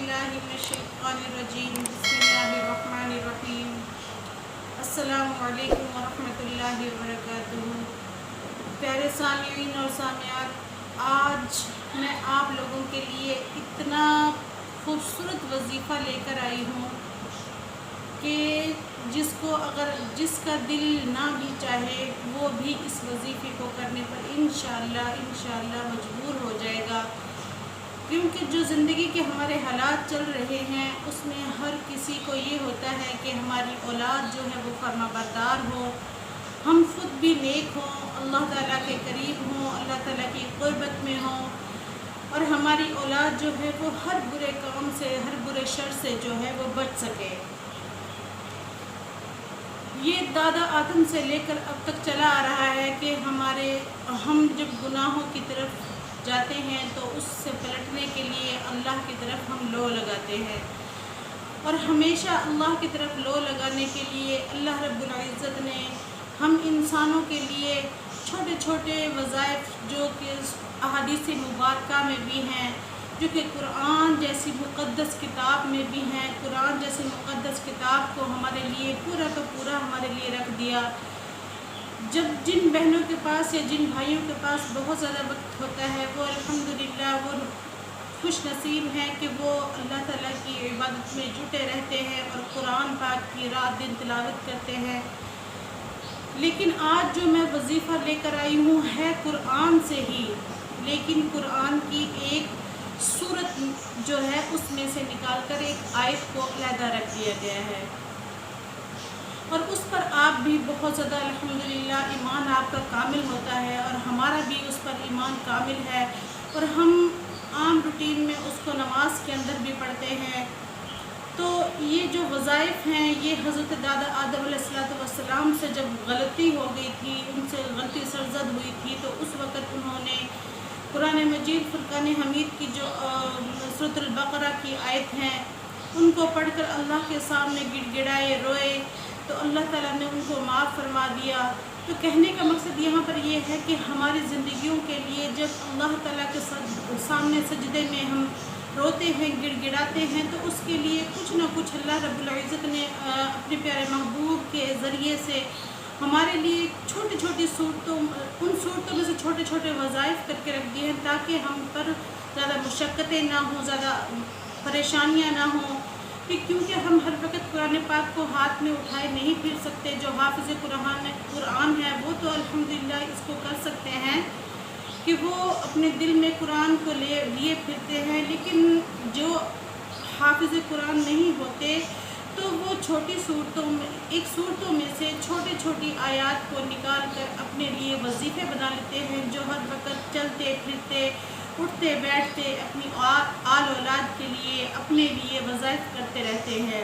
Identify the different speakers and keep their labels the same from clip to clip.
Speaker 1: बिल्लाहि मिनश्शैतानिर्रजीम बिस्मिल्लाहिर्रहमानिर्रहीम। अस्सलामु अलैकुम वरहमतुल्लाहि वबरकातुहू। प्यारे सामीईन और सामियात, आज मैं आप लोगों के लिए इतना खूबसूरत वजीफ़ा लेकर आई हूँ कि जिसका दिल ना भी चाहे वो भी इस वजीफ़े को करने पर इंशाअल्लाह मजबूर हो जाएगा। क्योंकि जो ज़िंदगी के हमारे हालात चल रहे हैं उसमें हर किसी को ये होता है कि हमारी औलाद जो है वो फर्माबरदार हो, हम खुद भी नेक हों, अल्लाह ताला के करीब हों, अल्लाह ताला की क़ुर्बत में हों, और हमारी औलाद जो है वो हर बुरे काम से, हर बुरे शर से जो है वो बच सके। ये दादा आदम से लेकर अब तक चला आ रहा है कि हम जब गुनाहों की तरफ जाते हैं तो उससे पलटने के लिए अल्लाह की तरफ हम लो लगाते हैं, और हमेशा अल्लाह की तरफ लो लगाने के लिए अल्लाह रब्बुल इज़्ज़त ने हम इंसानों के लिए छोटे छोटे वज़ाइफ जो कि अहादीस मुबारका में भी हैं, जो कि कुरान जैसी मुक़द्दस किताब में भी हैं। कुरान जैसी मुक़द्दस किताब को हमारे लिए पूरा का पूरा हमारे लिए रख दिया। जब जिन बहनों के पास या जिन भाइयों के पास बहुत ज़्यादा वक्त होता है वो अल्हम्दुलिल्लाह वो खुश नसीब हैं कि वो अल्लाह ताला की इबादत में जुटे रहते हैं और कुरान पाक की रात दिन तिलावत करते हैं। लेकिन आज जो मैं वजीफ़ा लेकर आई हूँ है कुरान से ही, लेकिन कुरान की एक सूरत जो है उसमें से निकाल कर एक आयत को अलहदा रख दिया गया है, और उस पर आप भी बहुत ज़्यादा अल्हम्दुलिल्लाह ईमान आपका कामिल होता है और हमारा भी उस पर ईमान कामिल है, और हम आम रूटीन में उसको नमाज के अंदर भी पढ़ते हैं। तो ये जो वज़ाइफ हैं ये हज़रत दादा आदम अलैहिस्सलाम से जब गलती हो गई थी, उनसे गलती सरज़द हुई थी, तो उस वक़्त उन्होंने कुरान मजीद फुरक़ान हमीद की जो सूरह अल-बक़रा की आयत हैं उनको पढ़कर अल्लाह के सामने गिड़गिड़ाए, रोए, तो अल्लाह ताला ने उनको माफ़ फरमा दिया। तो कहने का मकसद यहाँ पर ये है कि हमारी ज़िंदगियों के लिए जब अल्लाह ताला के सामने सजदे में हम रोते हैं, गिड़गिड़ाते हैं, तो उसके लिए कुछ ना कुछ अल्लाह रब्बुल इज़्ज़त ने अपने प्यारे महबूब के ज़रिए से हमारे लिए छोटी छोटी सूरतों, उन सूरतों में से छोटे छोटे वज़ाइफ करके रख दिए हैं ताकि हम पर ज़्यादा मुशक्क़तें ना हों, ज़्यादा परेशानियाँ ना हों। क्योंकि हम हर वक्त कुरान पाक को हाथ में उठाए नहीं फिर सकते। जो हाफिज़ कुरान है वो तो अल्हम्दुलिल्लाह इसको कर सकते हैं कि वो अपने दिल में कुरान को लिए फिरते हैं, लेकिन जो हाफिज़ कुरान नहीं होते तो वो छोटी सूरतों में से छोटी छोटी आयत को निकाल कर अपने लिए वजीफ़े बना लेते हैं, जो हर वक्त चलते फिरते, उठते बैठते अपनी आल औलाद के लिए, अपने लिए वज़ाइफ करते रहते हैं।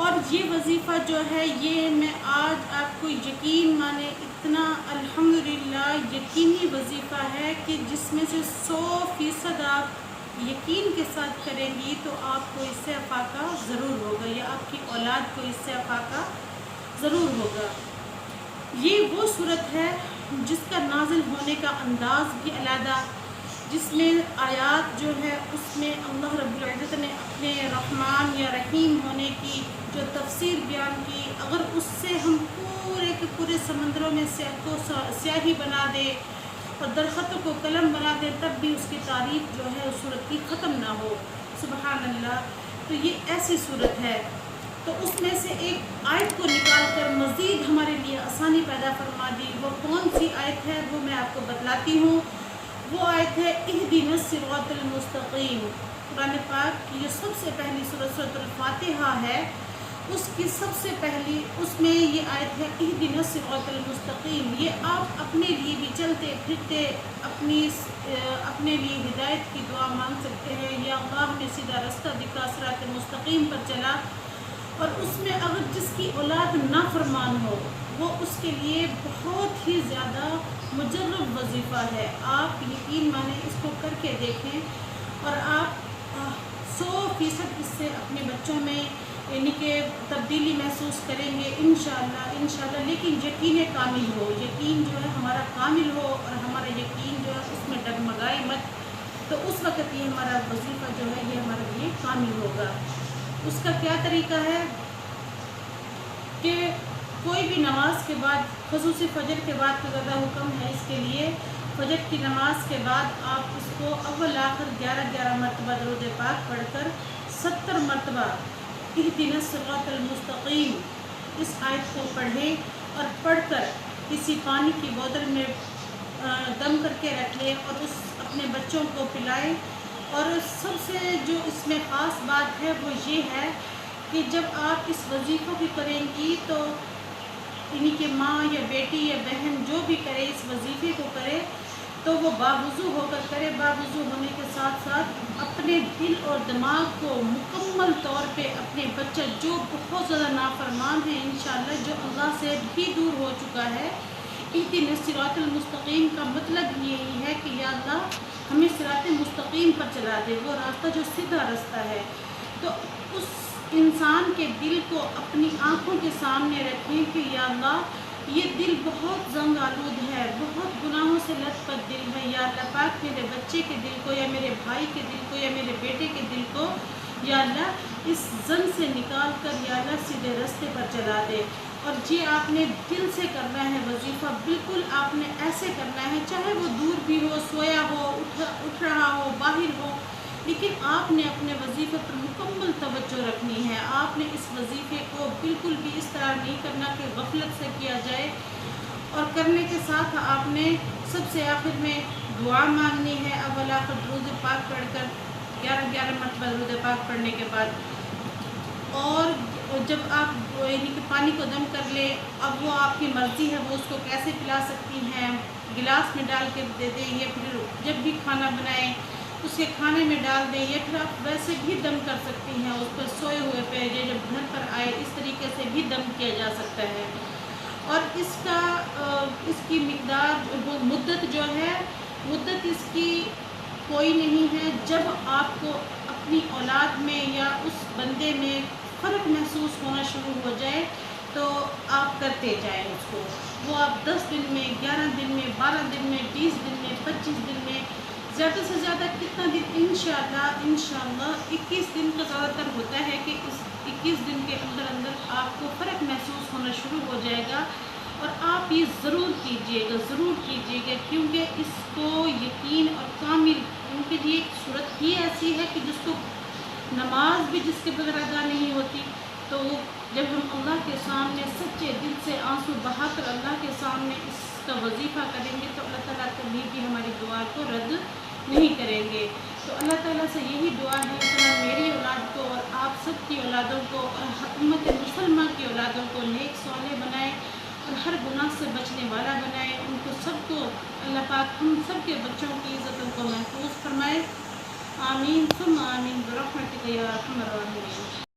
Speaker 1: और ये वजीफ़ा जो है ये मैं आज आपको यकीन माने इतना अल्हम्दुलिल्लाह यकीनी वजीफ़ा है कि जिसमें से 100% आप यकीन के साथ करेंगी तो आपको इससे अफाका ज़रूर होगा, या आपकी औलाद को इससे अफाका ज़रूर होगा। ये वो सूरत है जिसका नाजिल होने का अंदाज़ भी अलग, जिसमें आयात जो है उसमें अल्लाह रब्बुल इज़्ज़त ने अपने रहमान या रहीम होने की जो तफसीर बयान की, अगर उससे हम पूरे के पूरे समंदरों में स्याही बना दे और दरख़तों को कलम बना दे तब भी उसकी तारीफ़ जो है उस सूरत की ख़त्म ना हो। सुबहान अल्लाह। तो ये ऐसी सूरत है, तो उसमें से एक आयत को निकाल कर मज़ीद हमारे लिए आसानी पैदा फरमा दी। वो कौन सी आयत है वो मैं आपको बतलाती हूँ। वो आयत है इहदिनस सिरातल मुस्तक़ीम। कुरान पाक की जो सबसे पहली सूरह फातिहा है उसकी सबसे पहली उसमें ये आयत है इहदिनस सिरातल मुस्तक़ीम। ये आप अपने लिए भी चलते फिरते अपने लिए हिदायत की दुआ मांग सकते हैं, या अल्लाह ने सीधा रास्ता दिखा, सिरात मुस्तक़ीम पर चला। और उसमें अगर जिसकी औलाद नाफरमान हो वो उसके लिए बहुत ही ज़्यादा मुजर्रब वजीफ़ा है। आप यकीन माने इसको करके देखें और आप 100% इससे अपने बच्चों में यानी कि तब्दीली महसूस करेंगे इंशाअल्लाह। लेकिन यकीन कामिल हो, यकीन जो है हमारा कामिल हो और हमारा यकीन जो है उसमें डगमगाए मत, तो उस वक़्त ये हमारा वजीफ़ा जो है ये हमारे लिए حامی ہوگا۔ اس کا کیا طریقہ ہے کہ کوئی بھی نماز کے بعد، خصوصی فجر کے بعد تو زیادہ حکم ہے اس کے لیے، فجر کی نماز کے بعد آپ اس کو اول آخر 11 مرتبہ درود پاک پڑھ کر 70 مرتبہ اہدنا الصراط المستقیم اس آیت کو پڑھیں، اور پڑھ کر کسی پانی کی بوتل میں دم کر کے رکھ لیں اور اس اپنے بچوں کو پلائیں۔ اور سب سے جو اس میں خاص بات ہے وہ یہ ہے کہ جب آپ اس وظیفہ کو کریں گی تو یعنی کہ ماں یا بیٹی یا بہن جو بھی کرے اس وظیفے کو کرے تو وہ باوضو ہو کر کرے، باوضو ہونے کے ساتھ ساتھ اپنے دل اور دماغ کو مکمل طور پہ اپنے بچہ جو بہت زیادہ نافرمان ہے انشاءاللہ، جو اللہ سے بھی دور ہو چکا ہے، اہدنا الصراط المستقیم کا مطلب یہی ہے کہ یا اللہ ہمیں صراط مستقیم پر چلا دے، وہ راستہ جو سیدھا راستہ ہے۔ تو اس انسان کے دل کو اپنی آنکھوں کے سامنے رکھیں کہ یا اللہ یہ دل بہت زنگ آلود ہے، بہت گناہوں سے لت پت دل ہے، یا اللہ پاک میرے بچے کے دل کو یا میرے بھائی کے دل کو یا میرے بیٹے کے دل کو یا اللہ اس زنگ سے نکال کر یا اللہ سیدھے راستے پر چلا دے۔ اور یہ آپ نے دل سے کرنا ہے وظیفہ، بالکل آپ نے ایسے کرنا ہے، چاہے وہ دور بھی ہو، سویا ہو، اٹھ رہا ہو، باہر ہو، لیکن آپ نے اپنے وظیفے پر مکمل توجہ رکھنی ہے۔ آپ نے اس وظیفے کو بالکل بھی اس طرح نہیں کرنا کہ غفلت سے کیا جائے، اور کرنے کے ساتھ آپ نے سب سے آخر میں دعا مانگنی ہے، اول آخر درود پاک پڑھ کر 11 مرتبہ درود پاک پڑھنے کے بعد۔ اور جب آپ یعنی کہ پانی کو دم کر لیں، اب وہ آپ کی مرضی ہے، وہ اس کو کیسے پلا سکتی ہیں، گلاس میں ڈال کے دے دیں، یا پھر جب بھی کھانا بنائیں اس کے کھانے میں ڈال دیں، یا پھر آپ ویسے بھی دم کر سکتی ہیں اس پر سوئے ہوئے پہ، جب گھر پر آئے اس طریقے سے بھی دم کیا جا سکتا ہے۔ اور اس کی مقدار مدت جو ہے، مدت اس کی کوئی نہیں ہے۔ جب آپ کو اپنی اولاد میں یا اس بندے میں فرق محسوس ہونا شروع ہو جائے تو آپ کرتے جائیں اس کو، وہ آپ 10 دن میں، 11 دن میں، 12 دن میں، 20 دن میں، 25 دن میں، زیادہ سے زیادہ کتنا دن، انشاءاللہ 21 دن کا زیادہ تر ہوتا ہے کہ اس 21 دن کے اندر آپ کو فرق محسوس ہونا شروع ہو جائے گا۔ اور آپ یہ ضرور کیجئے گا کیونکہ اس کو یقین اور کامل، کیونکہ یہ ایک صورت ہی ایسی ہے کہ جس کو نماز بھی جس کے بغیر ادا نہیں ہوتی، تو جب ہم اللہ کے سامنے سچے دل سے آنسو بہا کر اللہ کے سامنے اس کا وظیفہ کریں گے تو اللہ تعالیٰ کبھی بھی ہماری دعا کو رد نہیں کریں گے۔ تو اللہ تعالیٰ سے یہی دعا ہے کہ اللہ میری اولاد کو اور آپ سب کی اولادوں کو اور امت مسلمہ کی اولادوں کو نیک صالح بنائے اور ہر گناہ سے بچنے والا بنائے، ان کو سب کو اللہ پاک ہم سب کے بچوں کی عزتوں کو محفوظ فرمائے۔ آمین ثم آمین برحمتک یا ارحم الراحمین۔